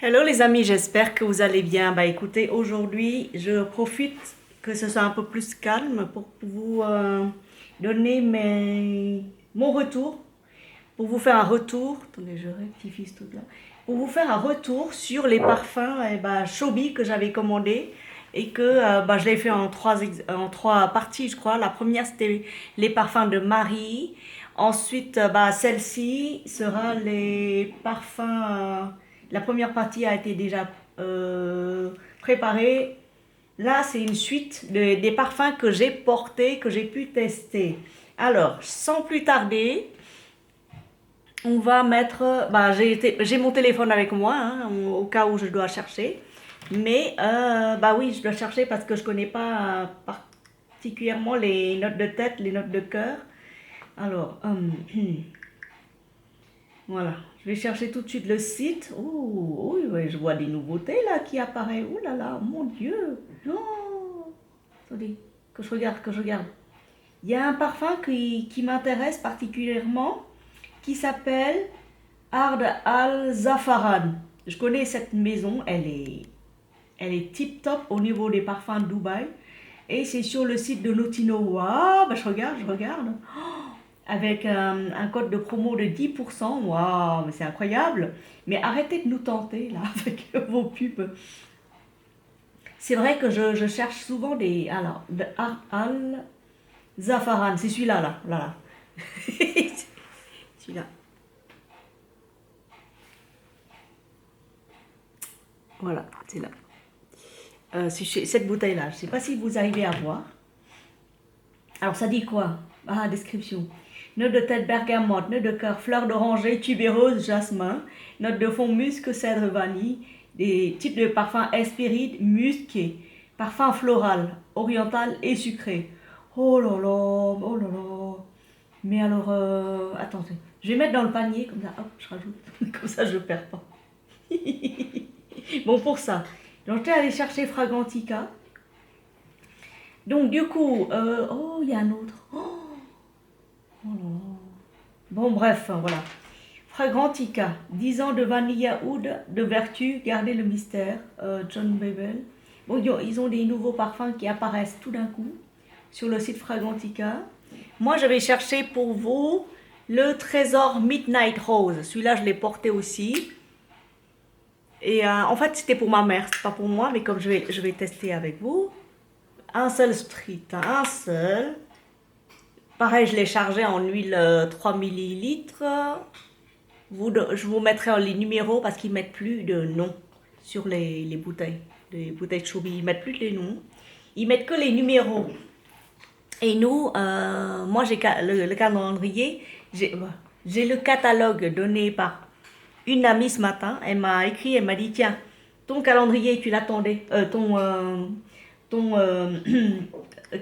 Hello les amis, j'espère que vous allez bien. Bah écoutez, aujourd'hui, je profite que ce soit un peu plus calme pour vous donner mon retour, pour vous faire un retour. Attendez, je rectifie ce truc-là. Pour vous faire un retour sur les parfums Chobi que j'avais commandés et que je l'ai fait en trois parties, je crois. La première, c'était les parfums de Marie. Ensuite, celle-ci sera les parfums. La première partie a été déjà préparée. Là, c'est une suite des parfums que j'ai portés, que j'ai pu tester. Alors, sans plus tarder, on va mettre. J'ai mon téléphone avec moi, hein, au cas où je dois chercher. Mais, oui, je dois chercher parce que je connais pas particulièrement les notes de tête, les notes de cœur. Alors, voilà, je vais chercher tout de suite le site. Oh, oui, ouais, je vois des nouveautés là qui apparaissent. Oh là là, mon Dieu. Non. Attendez, que je regarde, que je regarde. Il y a un parfum qui m'intéresse particulièrement qui s'appelle Ard Al Zafaran. Je connais cette maison, elle est tip top au niveau des parfums de Dubaï. Et c'est sur le site de Notino. Waouh, je regarde, je regarde. Avec un code de promo de 10%. Waouh, c'est incroyable. Mais arrêtez de nous tenter là avec vos pubs. C'est vrai que je cherche souvent des. Alors, de Al Zafaran, c'est celui-là, là. Celui-là. Voilà, c'est là. C'est cette bouteille-là. Je ne sais pas si vous arrivez à voir. Alors, ça dit quoi? Ah, description. Note de tête bergamote, note de cœur, fleur d'oranger, tubéreuse, jasmin, note de fond musc, cèdre, vanille, des types de parfums inspirés, musqué, parfum floral, oriental et sucré. Oh là là, oh là là. Mais alors, attendez, je vais mettre dans le panier, comme ça, hop, je rajoute, comme ça je perds pas. Bon, pour ça, donc j'étais allée chercher Fragrantica. Donc du coup, oh, il y a un autre. Oh, oh là là. Bon, bref, voilà. Fragrantica, 10 ans de vanilla oud, de vertu, gardez le mystère, John Babel. Bon, ils ont des nouveaux parfums qui apparaissent tout d'un coup sur le site Fragrantica. Moi, je vais chercher pour vous le Trésor Midnight Rose. Celui-là, je l'ai porté aussi. Et en fait, c'était pour ma mère, c'est pas pour moi, mais comme je vais tester avec vous. Un seul street, un seul. Pareil, je l'ai chargé en huile 3 millilitres. Je vous mettrai les numéros parce qu'ils mettent plus de noms sur les bouteilles. Les bouteilles de Choubi, ils mettent plus les noms. Ils mettent que les numéros. Et nous, moi j'ai le calendrier, j'ai le catalogue donné par une amie ce matin. Elle m'a écrit, elle m'a dit tiens, ton calendrier, tu l'attendais, ton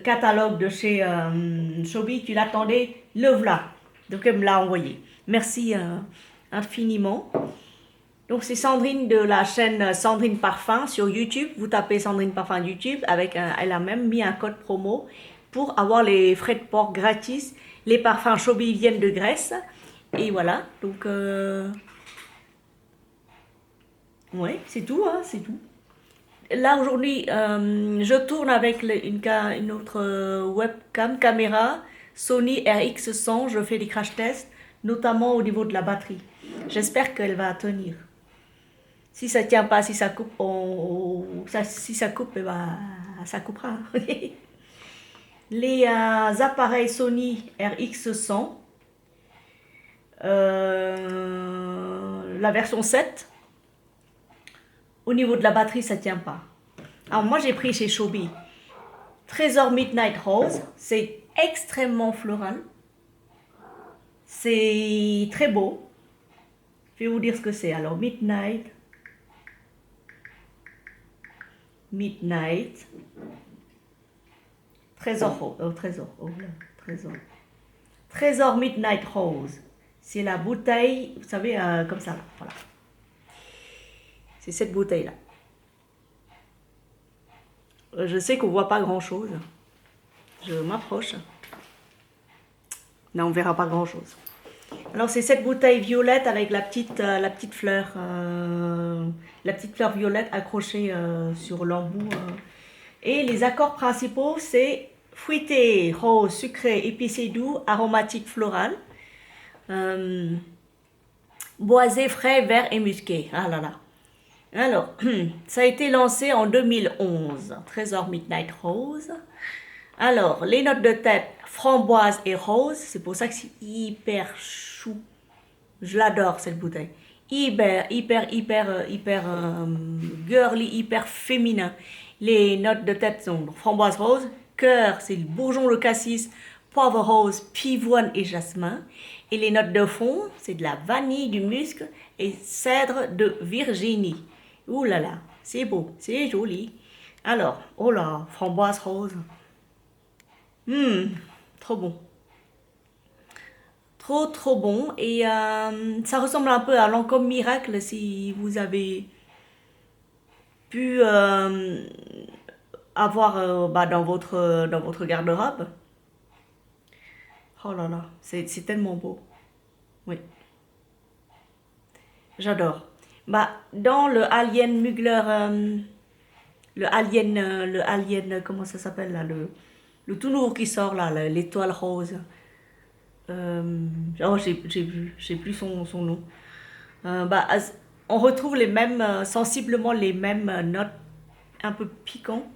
catalogue de chez Choubi, tu l'attendais, le voilà. Donc elle me l'a envoyé. Merci infiniment. Donc c'est Sandrine de la chaîne Sandrine Parfum sur YouTube. Vous tapez Sandrine Parfum YouTube elle a même mis un code promo pour avoir les frais de port gratis. Les parfums Choubi viennent de Grèce. Et voilà. Donc ouais, c'est tout, hein, c'est tout. Là aujourd'hui, je tourne avec une autre webcam caméra Sony RX100. Je fais des crash tests, notamment au niveau de la batterie. J'espère qu'elle va tenir. Si ça tient pas, si ça coupe, si ça coupe, ça coupera. Les appareils Sony RX100, la version 7, au niveau de la batterie, ça tient pas. Alors moi j'ai pris chez Choubi Trésor Midnight Rose, c'est extrêmement floral, c'est très beau. Je vais vous dire ce que c'est. Alors Midnight, Trésor, Trésor. Trésor Midnight Rose. C'est la bouteille, vous savez, comme ça, là. Voilà. C'est cette bouteille-là. Je sais qu'on voit pas grand-chose. Je m'approche. Non, on verra pas grand-chose. Alors c'est cette bouteille violette avec la petite fleur, la petite fleur violette accrochée sur l'embout. Et les accords principaux, c'est fruité, rose, sucré, épicé, doux, aromatique, floral. Boisé, frais, vert et musqué. Ah là là. Alors, ça a été lancé en 2011. Trésor Midnight Rose. Alors, les notes de tête, framboise et rose. C'est pour ça que c'est hyper chou. Je l'adore cette bouteille. Hyper girly, hyper féminin. Les notes de tête sont framboise rose, cœur, c'est le bourgeon, le cassis, poivre rose, pivoine et jasmin. Et les notes de fond, c'est de la vanille, du musc et cèdre de Virginie. Ouh là là, c'est beau, c'est joli. Alors, oh là, framboise rose. Trop bon. Trop bon. Et ça ressemble un peu à Lancôme Miracle si vous avez pu avoir dans votre garde-robe. Oh là là, c'est tellement beau. Oui, j'adore. Bah, dans le Alien Mugler, le Alien, comment ça s'appelle là, le tout nouveau qui sort là, l'étoile rose. Oh, j'ai plus son nom. Bah, on retrouve les mêmes, sensiblement les mêmes notes un peu piquants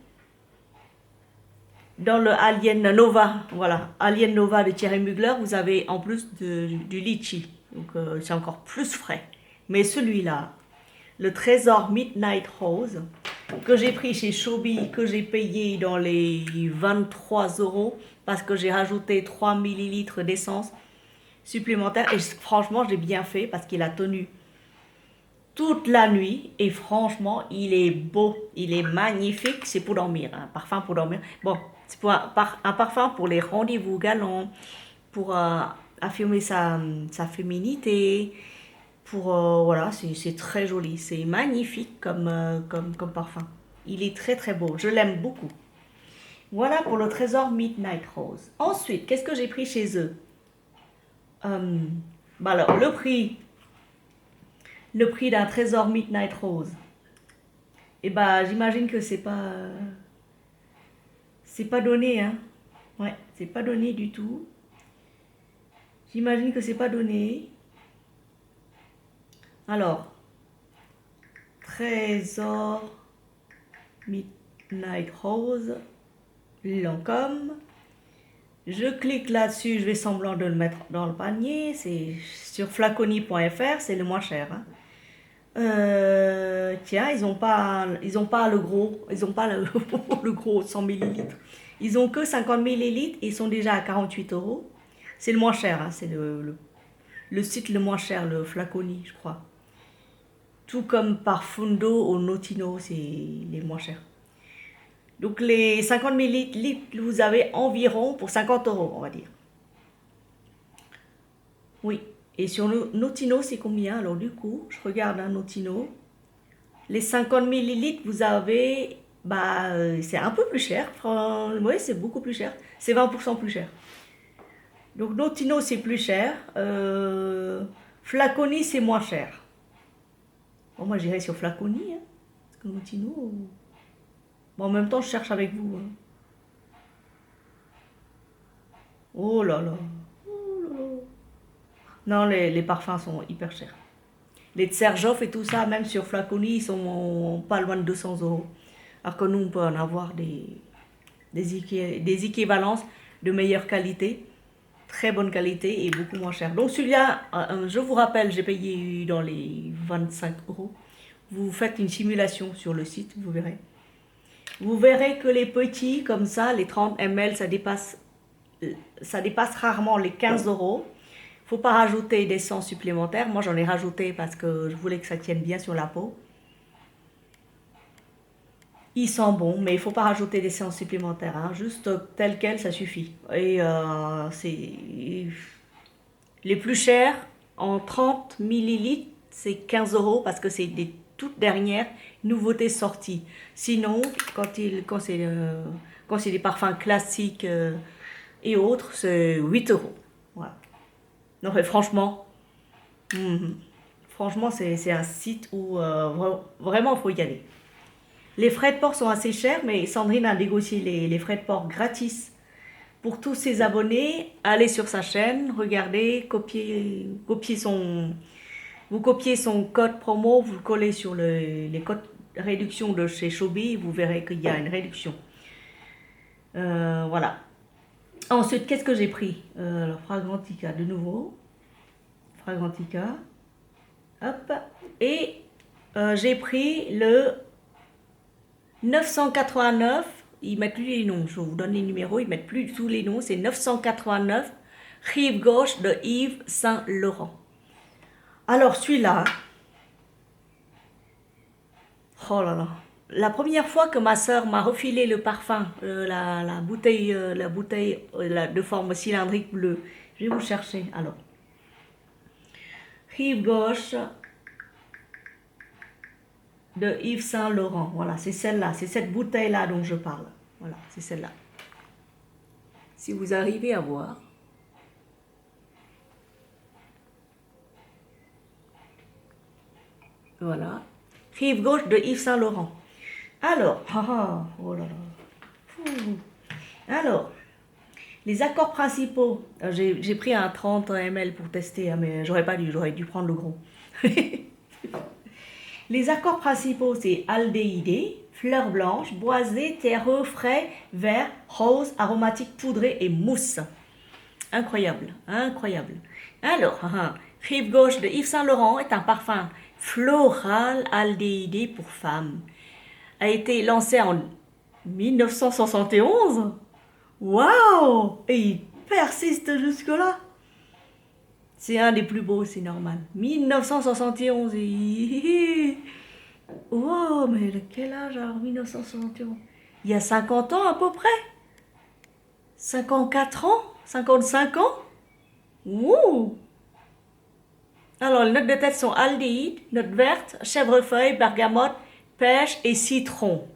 dans le Alien Nova. Voilà, Alien Nova de Thierry Mugler, vous avez en plus du litchi. Donc c'est encore plus frais. Mais celui-là, le Trésor Midnight Rose, que j'ai pris chez Chobi, que j'ai payé dans les 23 euros parce que j'ai rajouté 3 millilitres d'essence supplémentaire. Et franchement, j'ai bien fait parce qu'il a tenu toute la nuit. Et franchement, il est beau, il est magnifique. C'est pour dormir, un parfum pour dormir. Bon, c'est pour un parfum pour les rendez-vous galants, pour affirmer sa féminité. Pour, voilà, c'est très joli. C'est magnifique comme parfum. Il est très beau. Je l'aime beaucoup. Voilà pour le Trésor Midnight Rose. Ensuite, qu'est-ce que j'ai pris chez eux? Bah alors, le prix d'un Trésor Midnight Rose. Et bah, j'imagine que c'est pas donné, hein. Ouais, c'est pas donné du tout. J'imagine que c'est pas donné. Alors, Trésor Midnight Rose, Lancôme. Je clique là-dessus, je vais semblant de le mettre dans le panier. C'est sur flaconi.fr, c'est le moins cher, hein. Tiens, ils ont pas le gros, ils ont pas le gros 100 millilitres. Ils ont que 50 millilitres et ils sont déjà à 48 euros. C'est le moins cher, hein, c'est le site le moins cher, le Flaconi, je crois. Tout comme Parfundo ou Notino, c'est les moins chers. Donc les 50 millilitres, vous avez environ pour 50 euros, on va dire. Oui. Et sur Notino, c'est combien? Alors du coup, je regarde un Notino. Les 50 millilitres, vous avez... Bah, c'est un peu plus cher. Oui, c'est beaucoup plus cher. C'est 20% plus cher. Donc Notino, c'est plus cher. Flaconi, c'est moins cher. Bon, moi, j'irai sur Flaconi. Hein, parce que Notino... Bon, en même temps, je cherche avec vous. Hein. Oh là là. Oh là là. Non, les parfums sont hyper chers. Les Tserjoff et tout ça, même sur Flaconi, ils sont pas loin de 200 euros. Alors que nous, on peut en avoir des équivalences de meilleure qualité, très bonne qualité et beaucoup moins cher. Donc celui-là, je vous rappelle, j'ai payé dans les 25 euros. Vous faites une simulation sur le site, vous verrez. Vous verrez que les petits, comme ça, les 30 ml, ça dépasse rarement les 15 euros. Faut pas rajouter d'essence supplémentaire. Moi, j'en ai rajouté parce que je voulais que ça tienne bien sur la peau. Il sent bon, mais il faut pas rajouter d'essence supplémentaire. Hein. Juste tel quel, ça suffit. Et c'est les plus chers en 30 millilitres, c'est 15 euros parce que c'est des toutes dernières nouveautés sorties. Sinon, quand c'est des parfums classiques et autres, c'est 8 euros. Voilà. Non, mais franchement, Franchement, c'est un site où vraiment il faut y aller. Les frais de port sont assez chers, mais Sandrine a négocié les frais de port gratis pour tous ses abonnés. Allez sur sa chaîne, regardez, vous copiez son code promo, vous le collez sur les codes réduction de chez Shopee, vous verrez qu'il y a une réduction. Voilà. Ensuite, qu'est-ce que j'ai pris? Alors, Fragrantica, de nouveau. Fragrantica. Hop. Et j'ai pris le 989. Ils mettent plus les noms. Je vous donne les numéros. Ils mettent plus tous les noms. C'est 989. Rive gauche de Yves Saint Laurent. Alors, celui-là. Oh là là. La première fois que ma soeur m'a refilé le parfum, la bouteille, de forme cylindrique bleue, je vais vous chercher. Alors, rive gauche de Yves Saint Laurent. Voilà, c'est celle-là, c'est cette bouteille-là dont je parle. Voilà, c'est celle-là. Si vous arrivez à voir. Voilà. Rive gauche de Yves Saint Laurent. Alors, oh là là. Alors, les accords principaux. J'ai pris un 30 ml pour tester, mais j'aurais dû prendre le gros. Les accords principaux, c'est aldéhyde, fleurs blanches, boisé, terreux, frais, vert, rose, aromatique, poudré et mousse. Incroyable, incroyable. Alors, rive gauche de Yves Saint Laurent est un parfum floral aldéhyde pour femmes. A été lancé en 1971. Waouh! Et il persiste jusque-là. C'est un des plus beaux, c'est normal. 1971. Wow, mais quel âge alors 1971? Il y a 50 ans à peu près? 54 ans? 55 ans? Ouh! Alors, les notes de tête sont aldéhyde, note verte, chèvrefeuille, bergamote, pêche et citron.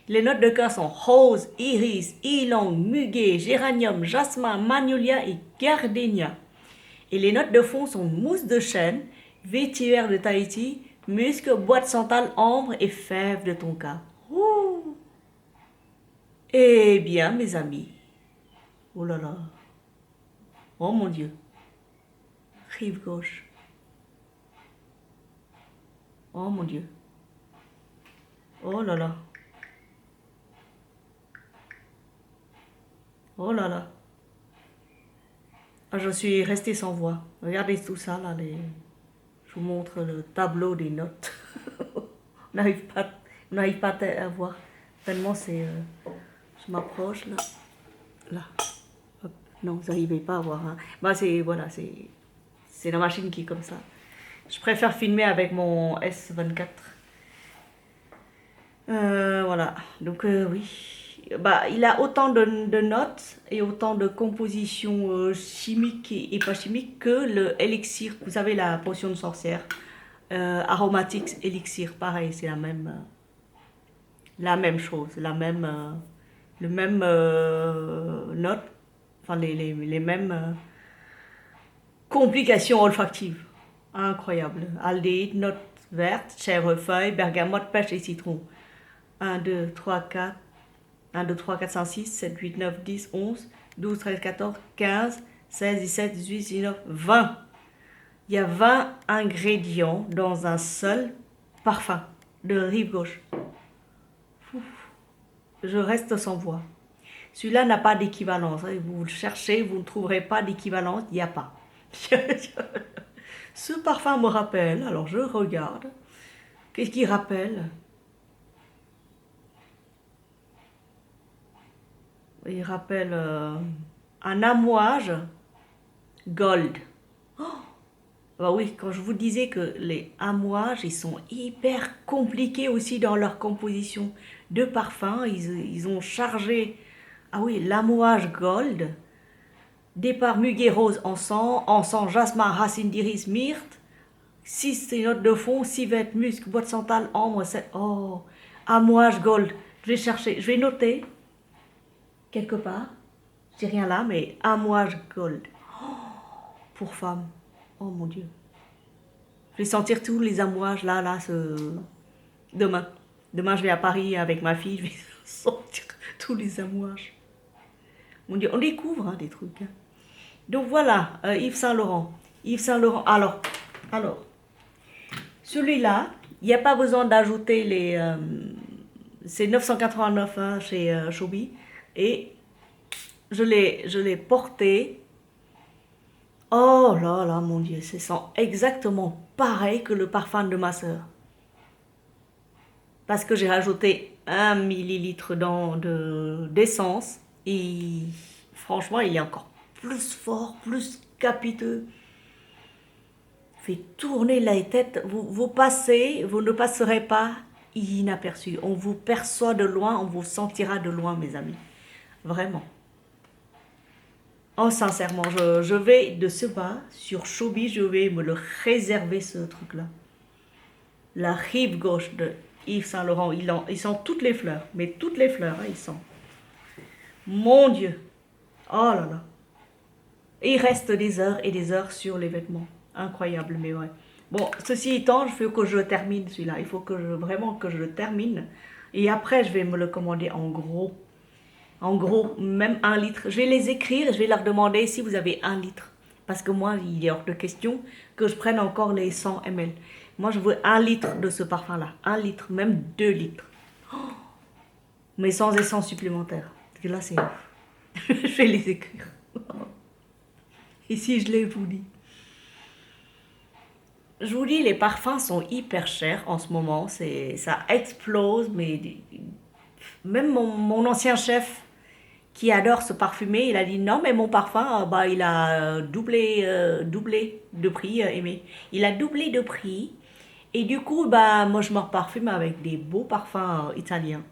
Les notes de cœur sont rose, iris, ylang, muguet, géranium, jasmin, magnolia et gardénia. Et les notes de fond sont mousse de chêne, vétiver de Tahiti, musc, bois de santal, ambre et fèves de tonka. Ouh. Eh bien, mes amis, oh là là, oh mon Dieu, rive gauche, oh mon Dieu, oh là là, oh là là. Ah, je suis restée sans voix. Regardez tout ça là, je vous montre le tableau des notes. On n'arrive pas à voir. Tellement c'est. Je m'approche là. Là. Hop. Non, vous n'arrivez pas à voir. Hein. Bah, voilà, c'est la machine qui est comme ça. Je préfère filmer avec mon S24. Voilà. Donc, oui. Bah, il a autant de notes et autant de compositions chimiques et pas chimiques que le élixir. Vous savez, la potion de sorcière. Aromatics élixir, pareil, c'est la même chose, le même note, enfin les mêmes complications olfactives. Incroyable. Aldéhyde, note verte, chèvrefeuille, bergamote, pêche et citron. 1, 2, 3, 4. 1, 2, 3, 4, 5, 6, 7, 8, 9, 10, 11, 12, 13, 14, 15, 16, 17, 18, 19, 20. Il y a 20 ingrédients dans un seul parfum de rive gauche. Je reste sans voix. Celui-là n'a pas d'équivalence. Vous le cherchez, vous ne trouverez pas d'équivalence. Il n'y a pas. Ce parfum me rappelle, alors je regarde. Qu'est-ce qu'il rappelle? Il rappelle un amouage gold. Oh, bah oui, quand je vous disais que les amouages, ils sont hyper compliqués aussi dans leur composition de parfums. Ils ont chargé, ah oui, l'amouage gold. Départ muguet rose encens, jasmin, racine d'iris, myrte. 6 notes de fond, civette, musc, bois de santal, ambre, 7. Oh, amouage gold. Je vais chercher, je vais noter quelque part. J'ai rien là, mais amouage gold. Oh, pour femme. Oh mon Dieu. Je vais sentir tous les amouages demain. Demain, je vais à Paris avec ma fille, je vais sentir tous les amouages. On découvre hein, des trucs. Hein. Donc voilà, Yves Saint Laurent. Yves Saint Laurent. Alors, celui-là, il n'y a pas besoin d'ajouter les. C'est 989 hein, chez Chobi. Et je l'ai porté. Oh là là, mon Dieu, ça sent exactement pareil que le parfum de ma soeur. Parce que j'ai rajouté 1 millilitre d'essence. Et franchement, il est encore plus fort, plus capiteux. Fait tourner la tête. Vous ne passerez pas inaperçu. On vous perçoit de loin, on vous sentira de loin, mes amis. Vraiment. Oh, sincèrement, je vais de ce bas, sur Chobi, je vais me le réserver, ce truc-là. La rive gauche de Yves Saint Laurent, ils sont toutes les fleurs. Mais toutes les fleurs, hein, ils sont. Mon Dieu. Oh là là. Et il reste des heures et des heures sur les vêtements. Incroyable, mais ouais. Bon, ceci étant, il faut que je termine celui-là. Il faut vraiment que je le termine. Et après, je vais me le commander en gros. En gros, même 1 litre. Je vais les écrire, je vais leur demander si vous avez 1 litre. Parce que moi, il est hors de question que je prenne encore les 100 ml. Moi, je veux 1 litre de ce parfum-là. 1 litre, même 2 litres. Oh, mais sans essence supplémentaire. Parce que là, c'est... je vais les écrire. Ici, je les vous dis. Je vous dis, les parfums sont hyper chers en ce moment. Ça explose, mais même mon ancien chef qui adore se parfumer, il a dit non, mais mon parfum, bah, il a doublé de prix, Aimé. Il a doublé de prix. Et du coup, bah, moi, je me parfume avec des beaux parfums italiens.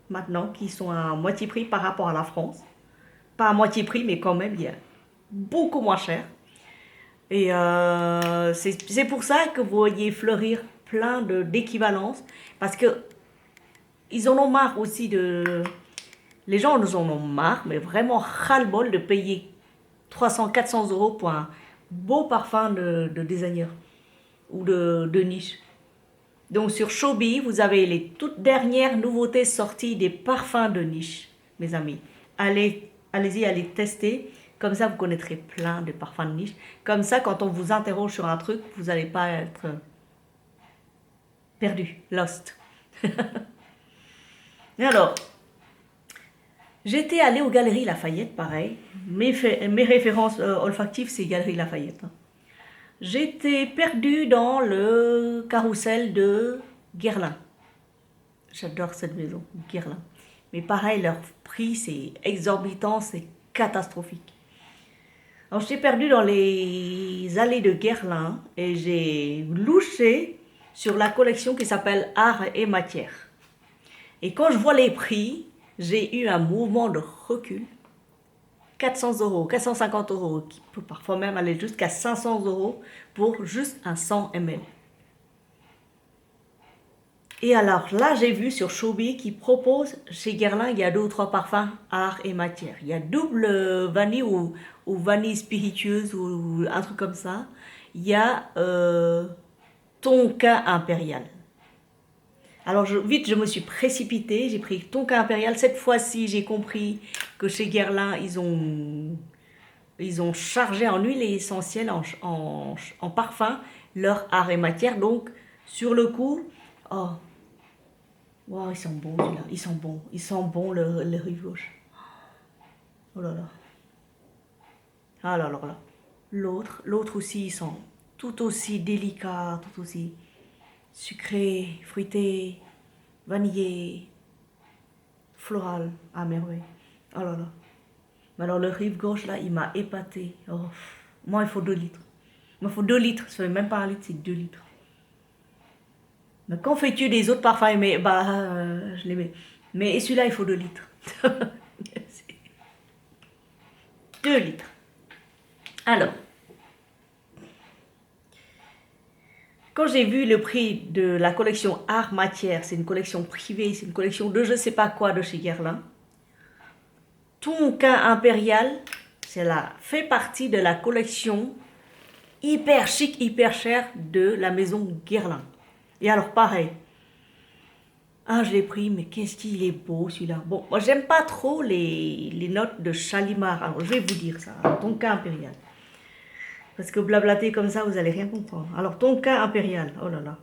Maintenant, qui sont à moitié prix par rapport à la France. Pas à moitié prix, mais quand même, il y a beaucoup moins cher. Et c'est pour ça que vous voyez fleurir plein d'équivalences. Parce que ils en ont marre aussi de... Les gens nous en ont marre, mais vraiment ras-le-bol de payer 300, 400 euros pour un beau parfum de designer ou de niche. Donc sur Chobi, vous avez les toutes dernières nouveautés sorties des parfums de niche, mes amis. Allez-y, allez tester. Comme ça, vous connaîtrez plein de parfums de niche. Comme ça, quand on vous interroge sur un truc, vous n'allez pas être perdu, lost. Et alors, j'étais allée aux Galeries Lafayette, pareil. Mes références olfactives, c'est Galeries Lafayette. J'étais perdue dans le carrousel de Guerlain. J'adore cette maison, Guerlain. Mais pareil, leur prix, c'est exorbitant, c'est catastrophique. Alors, j'étais perdue dans les allées de Guerlain et j'ai louché sur la collection qui s'appelle Art et Matière. Et quand je vois les prix, j'ai eu un mouvement de recul. 400 euros, 450 euros, qui peut parfois même aller jusqu'à 500 euros pour juste un 100 ml. Et alors là, j'ai vu sur Chobi qui propose, chez Guerlain, il y a 2 ou 3 parfums art et matière. Il y a double vanille ou vanille spiritueuse ou un truc comme ça. Il y a tonka impérial. Alors vite, je me suis précipitée, j'ai pris tonka impérial. Cette fois-ci, j'ai compris que chez Guerlain, ils ont chargé en huile essentielle, en parfum, leur art et matière. Donc, sur le coup, oh, wow, ils sont bons, là. Ils sont bons, le rive gauche. Oh là là. Ah là là là. L'autre aussi, ils sont tout aussi délicats, tout aussi sucrés, fruités, vanillés, floral, à merveille. Oh là là. Mais alors le rive gauche là, il m'a épaté. Oh. Moi, il faut 2 litres. Il me faut 2 litres. Ce n'est même pas 1 litre, c'est 2 litres. Mais qu'en fais-tu des autres parfums? Mais bah, je les mets. Mais celui-là, il faut 2 litres. 2 litres. Alors, quand j'ai vu le prix de la collection Art Matière, c'est une collection privée, c'est une collection de je ne sais pas quoi de chez Guerlain. Tonka Impérial, c'est là, fait partie de la collection hyper chic, hyper cher de la maison Guerlain. Et alors pareil, ah je l'ai pris, mais qu'est-ce qu'il est beau celui-là. Bon, moi j'aime pas trop les notes de Chalimar, alors je vais vous dire ça, alors, Tonka impérial. Parce que blablater comme ça, vous allez rien comprendre. Alors Tonka impérial, oh là là.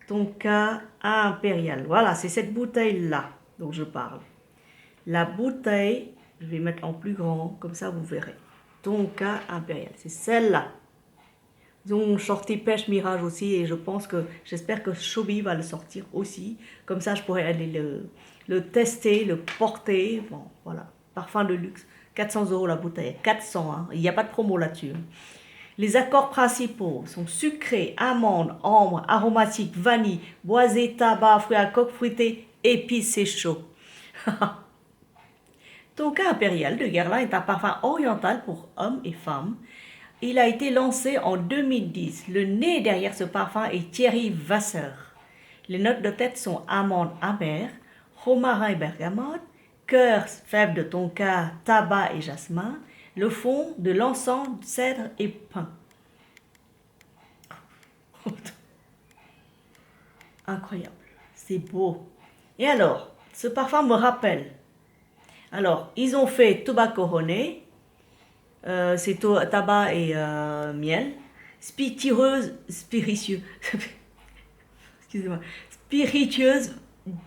Tonka impérial, voilà, c'est cette bouteille-là dont je parle. La bouteille, je vais mettre en plus grand, comme ça vous verrez. Tonka impérial, c'est celle-là. Ils ont sorti Pêche Mirage aussi et je pense que, j'espère que Shobi va le sortir aussi. Comme ça, je pourrais aller le tester, le porter. Bon, voilà. Parfum de luxe. 400 € la bouteille. 400, hein. Il n'y a pas de promo là-dessus. Les accords principaux sont sucré, amande, ambre, aromatique, vanille, boisé, tabac, fruits à coque fruités, épices et chaud. Tonka impérial de Guerlain est un parfum oriental pour hommes et femmes. Il a été lancé en 2010. Le nez derrière ce parfum est Thierry Vasseur. Les notes de tête sont amande amère, romarin et bergamote, cœur, fève de tonka, tabac et jasmin, le fond de l'encens, cèdre et pin. Incroyable, c'est beau. Et alors, ce parfum me rappelle. Alors, ils ont fait Tobacco Honey, c'est tabac et miel. Spiritueuse, spiritueuse, excusez-moi, spiritueuse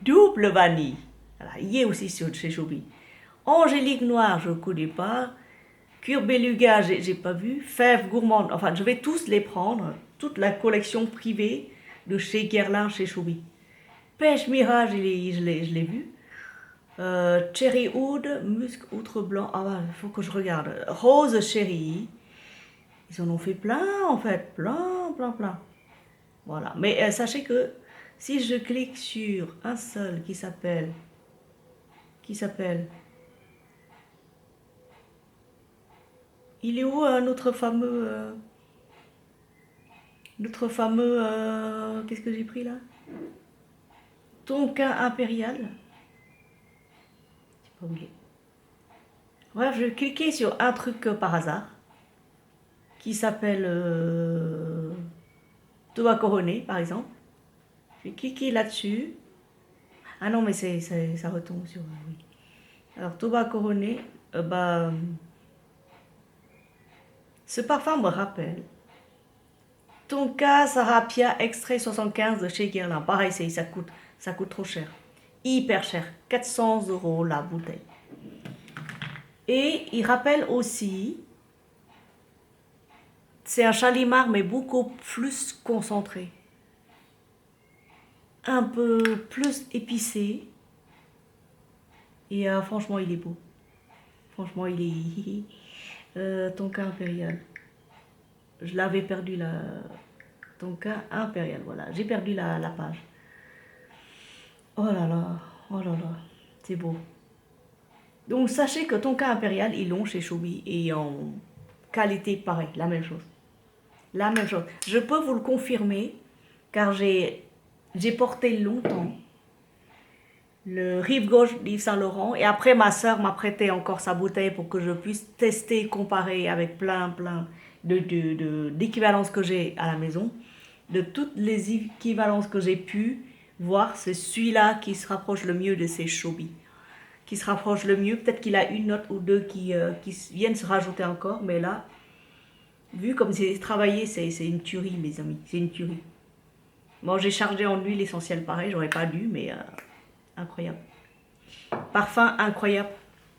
double vanille. Voilà, il y est aussi chez Chobi. Angélique noire, je ne connais pas. Cure beluga, j'ai pas vu. Fève gourmande, enfin, je vais tous les prendre. Toute la collection privée de chez Guerlain, chez Chobi. Pêche mirage, je l'ai vu. Cherry Oud, musc outre blanc. Ah, il faut que je regarde. Rose chérie. Ils en ont fait plein, en fait. Plein. Voilà. Mais sachez que si je clique sur un seul qui s'appelle. Il est où notre fameux. Qu'est-ce que j'ai pris là? Tonka impérial. Je sais pas où il est. Bref, je vais cliquer sur un truc par hasard qui s'appelle Tobacco Honey, par exemple. Je vais cliquer là-dessus. Ah non, mais ça retombe sur... oui. Alors, Tobacco Honey, ce parfum me rappelle Tonka Sarapia extrait 75 de chez Guerlain. Pareil, ça coûte trop cher. Hyper cher. 400 € la bouteille. Et il rappelle aussi, c'est un Chalimar mais beaucoup plus concentré. Un peu plus épicé. Et franchement, il est beau. Franchement, il est... Tonka impérial. Je l'avais perdu là. Tonka impérial, voilà. J'ai perdu la page. Oh là là, c'est beau. Donc sachez que Tonka impérial, ils l'ont chez Chobi et en qualité pareil, la même chose. La même chose. Je peux vous le confirmer car j'ai porté longtemps le Rive Gauche d'Yves Saint Laurent et après ma soeur m'a prêté encore sa bouteille pour que je puisse tester, comparer avec plein d'équivalences que j'ai à la maison. De toutes les équivalences que j'ai pu voir, c'est celui-là qui se rapproche le mieux de ces Chobi. Qui se rapproche le mieux. Peut-être qu'il a une note ou deux qui viennent se rajouter encore, mais là, vu comme c'est travaillé, c'est une tuerie, mes amis. C'est une tuerie. Bon, j'ai chargé en huile essentielle pareil, j'aurais pas dû, mais incroyable. Parfum incroyable.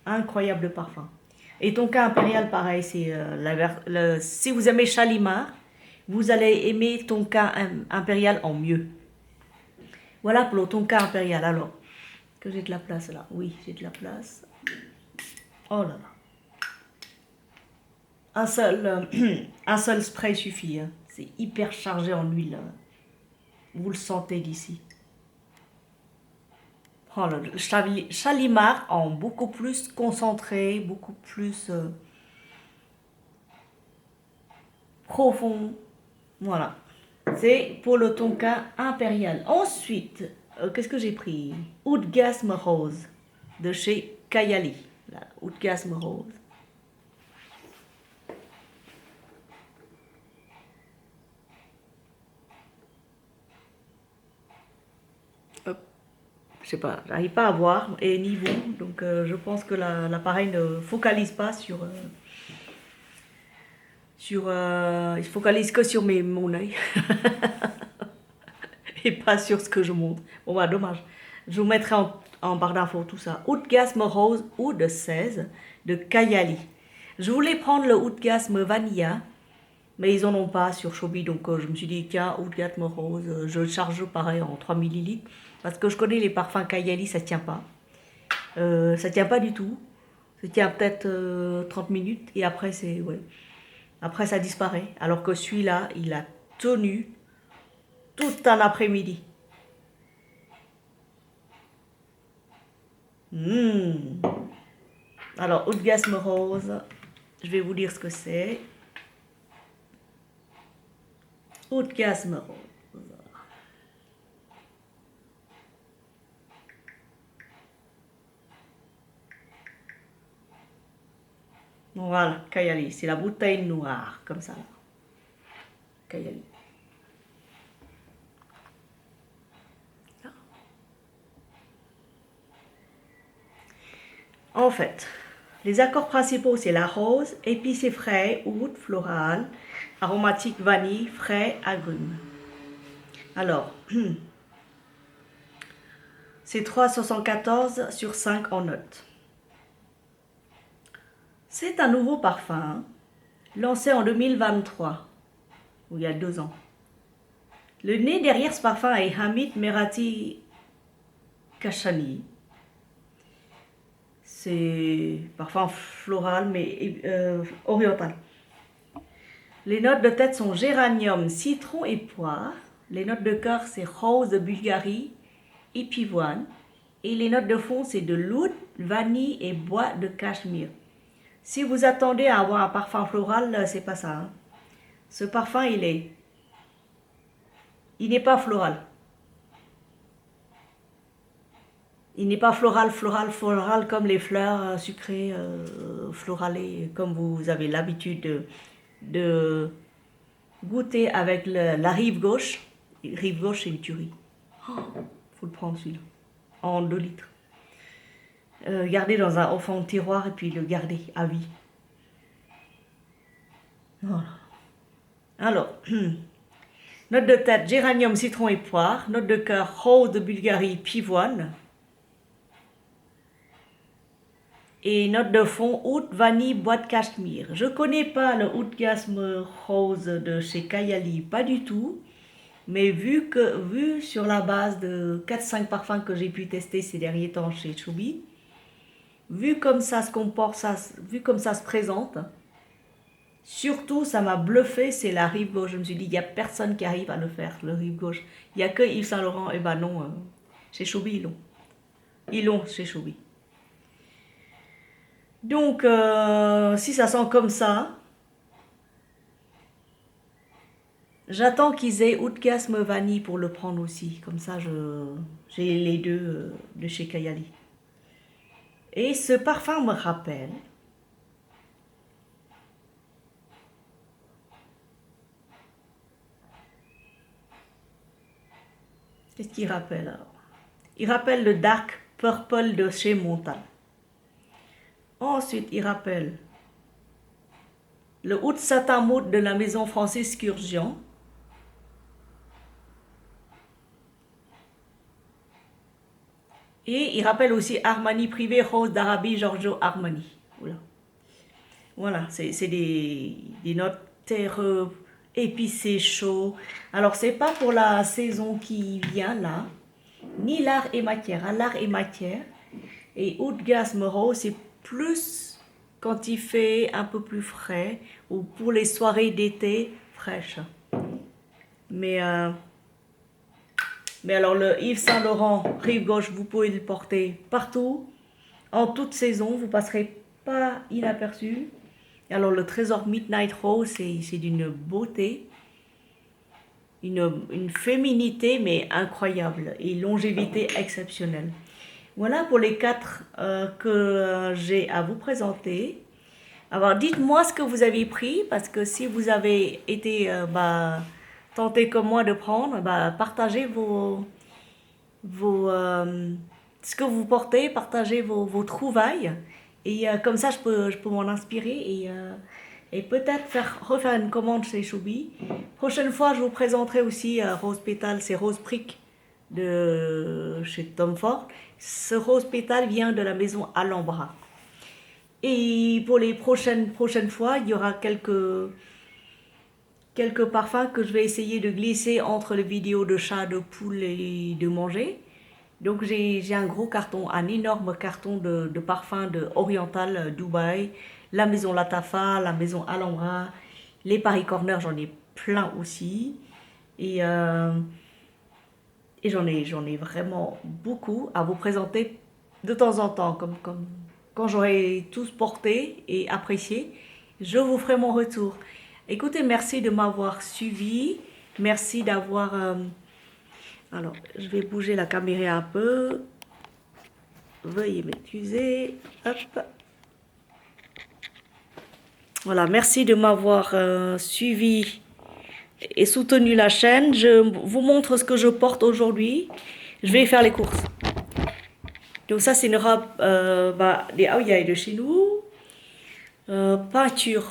Incroyable parfum. Et Tonka impérial, pareil, c'est si vous aimez Chalimar, vous allez aimer Tonka impérial en mieux. Voilà pour le Tonka impérial. Alors, que j'ai de la place là. Oui, j'ai de la place. Oh là là. Un seul spray suffit. Hein. C'est hyper chargé en huile. Hein. Vous le sentez d'ici. Oh là, Chalimar en beaucoup plus concentré, beaucoup plus profond. Voilà. C'est pour le Tonka impérial. Ensuite, qu'est-ce que j'ai pris? Oudgasme rose de chez Kayali. Oudgasme rose. Je sais pas, j'arrive pas à voir, et ni vous, donc je pense que l'appareil ne focalise pas il focalise que sur mon œil et pas sur ce que je montre. Bon bah dommage. Je vous mettrai en barre d'infos tout ça. Oudgasme rose Oud 16 de Kayali. Je voulais prendre le Oudgasme Vanilla, mais ils en ont pas sur Shopee, donc je me suis dit tiens, Oudgasme rose, je le charge pareil en 3 millilitres, parce que je connais les parfums Kayali, ça tient pas. Ça tient pas du tout. Ça tient peut-être 30 minutes et après c'est ouais. Après ça disparaît. Alors que celui-là, il a tenu tout un après-midi. Alors, Oudgasme rose, je vais vous dire ce que c'est. Oudgasme rose. Voilà, Kayali, c'est la bouteille noire, comme ça. Kayali. En fait, les accords principaux, c'est la rose, épicé frais, oud, floral, aromatique vanille, frais, agrumes. Alors, c'est 3,74 sur 5 en note. C'est un nouveau parfum, lancé en 2023, ou il y a 2 ans. Le nez derrière ce parfum est Hamid Merati Kashani. C'est parfum floral mais oriental. Les notes de tête sont géranium, citron et poire. Les notes de cœur, c'est rose de Bulgarie et pivoine. Et les notes de fond, c'est de l'oud, vanille et bois de cachemire. Si vous attendez à avoir un parfum floral, c'est pas ça. Hein. Ce parfum, il n'est pas floral. Il n'est pas floral comme les fleurs sucrées, floralées, comme vous avez l'habitude de goûter avec la rive gauche. Rive gauche, c'est une tuerie. Oh, faut le prendre celui-là, en 2 litres. Garder dans un fond de tiroir et puis le garder à vie. Voilà. Alors, note de tête, géranium, citron et poire. Note de cœur, rose de Bulgarie, pivoine. Et note de fond, oud, vanille, bois de cachemire. Je connais pas le Oudgasme rose de chez Kayali, pas du tout. Mais vu sur la base de 4-5 parfums que j'ai pu tester ces derniers temps chez Choubi, vu comme ça se comporte, vu comme ça se présente, surtout ça m'a bluffé, c'est la rive gauche. Je me suis dit, il n'y a personne qui arrive à le faire, le rive gauche. Il n'y a que Yves Saint Laurent, et ben non, chez Choubi ils l'ont. Ils l'ont chez Choubi. Donc, si ça sent comme ça, j'attends qu'ils aient Oudgasme vanille pour le prendre aussi. Comme ça, j'ai les deux de chez Kayali. Et ce parfum me rappelle qu'est-ce qu'il rappelle alors? Il rappelle le Dark Purple de chez Montal. Ensuite, il rappelle le Oud Satin Maude de la maison Francis Kurkdjian. Et il rappelle aussi Armani Privé Rose d'Arabie Giorgio Armani. Voilà, c'est des notes terreux, épicées, chaud. Alors, c'est pas pour la saison qui vient là, ni l'art et matière. À l'art et matière. Et Oudgasme rose, c'est plus quand il fait un peu plus frais ou pour les soirées d'été fraîches. Mais alors le Yves Saint Laurent rive gauche, vous pouvez le porter partout, en toute saison, vous passerez pas inaperçu. Et alors le Trésor Midnight Rose, c'est d'une beauté, une féminité mais incroyable et longévité exceptionnelle. Voilà pour les 4 que j'ai à vous présenter. Alors dites-moi ce que vous avez pris, parce que si vous avez été tenté comme moi de prendre, partagez ce que vous portez, partagez vos trouvailles. Et comme ça, je peux m'en inspirer et peut-être refaire une commande chez Choubi. Prochaine fois, je vous présenterai aussi Rose Pétale, c'est Rose Prick de chez Tom Ford. Ce Rose Pétale vient de la maison Alhambra. Et pour les prochaines fois, il y aura quelques parfums que je vais essayer de glisser entre les vidéos de chat, de poule et de manger. Donc j'ai un gros carton, un énorme carton de parfums de Oriental Dubaï, la maison Latafa, la maison Alhambra, les Paris Corner, j'en ai plein aussi. Et j'en ai vraiment beaucoup à vous présenter de temps en temps, comme quand j'aurai tous porté et apprécié, je vous ferai mon retour. Écoutez, merci de m'avoir suivi, merci d'avoir... alors, je vais bouger la caméra un peu. Veuillez m'excuser. Hop. Voilà, merci de m'avoir suivi et soutenu la chaîne. Je vous montre ce que je porte aujourd'hui. Je vais faire les courses. Donc ça, c'est une robe des Aoyai de chez nous. Peinture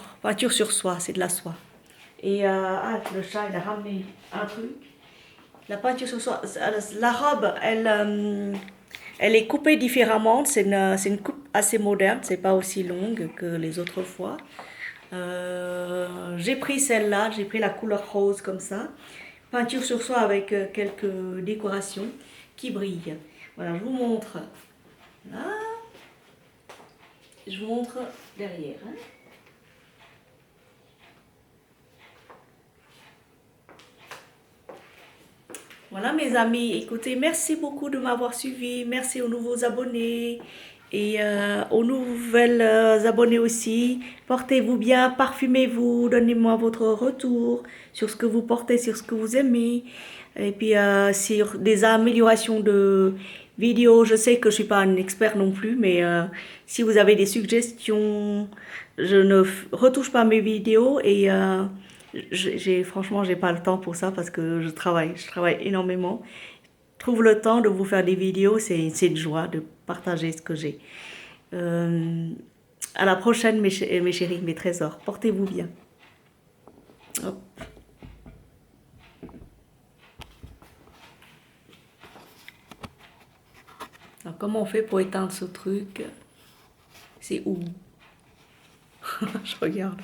sur soie, c'est de la soie. Et le chat, il a ramené un truc. La peinture sur soie, la robe, elle est coupée différemment. C'est une coupe assez moderne, c'est pas aussi longue que les autres fois. J'ai pris celle-là, j'ai pris la couleur rose comme ça. Peinture sur soie avec quelques décorations qui brillent. Voilà, je vous montre là. Je vous montre derrière. Hein. Voilà mes amis, écoutez, merci beaucoup de m'avoir suivi. Merci aux nouveaux abonnés et aux nouvelles abonnés aussi. Portez-vous bien, parfumez-vous, donnez-moi votre retour sur ce que vous portez, sur ce que vous aimez. Et puis sur des améliorations de vidéos, je sais que je ne suis pas un expert non plus, mais si vous avez des suggestions, je ne retouche pas mes vidéos et franchement, j'ai pas le temps pour ça parce que je travaille énormément. Je trouve le temps de vous faire des vidéos, c'est une joie de partager ce que j'ai. À la prochaine, mes chéris, mes trésors. Portez-vous bien. Hop. Alors, comment on fait pour éteindre ce truc? C'est où? Je regarde.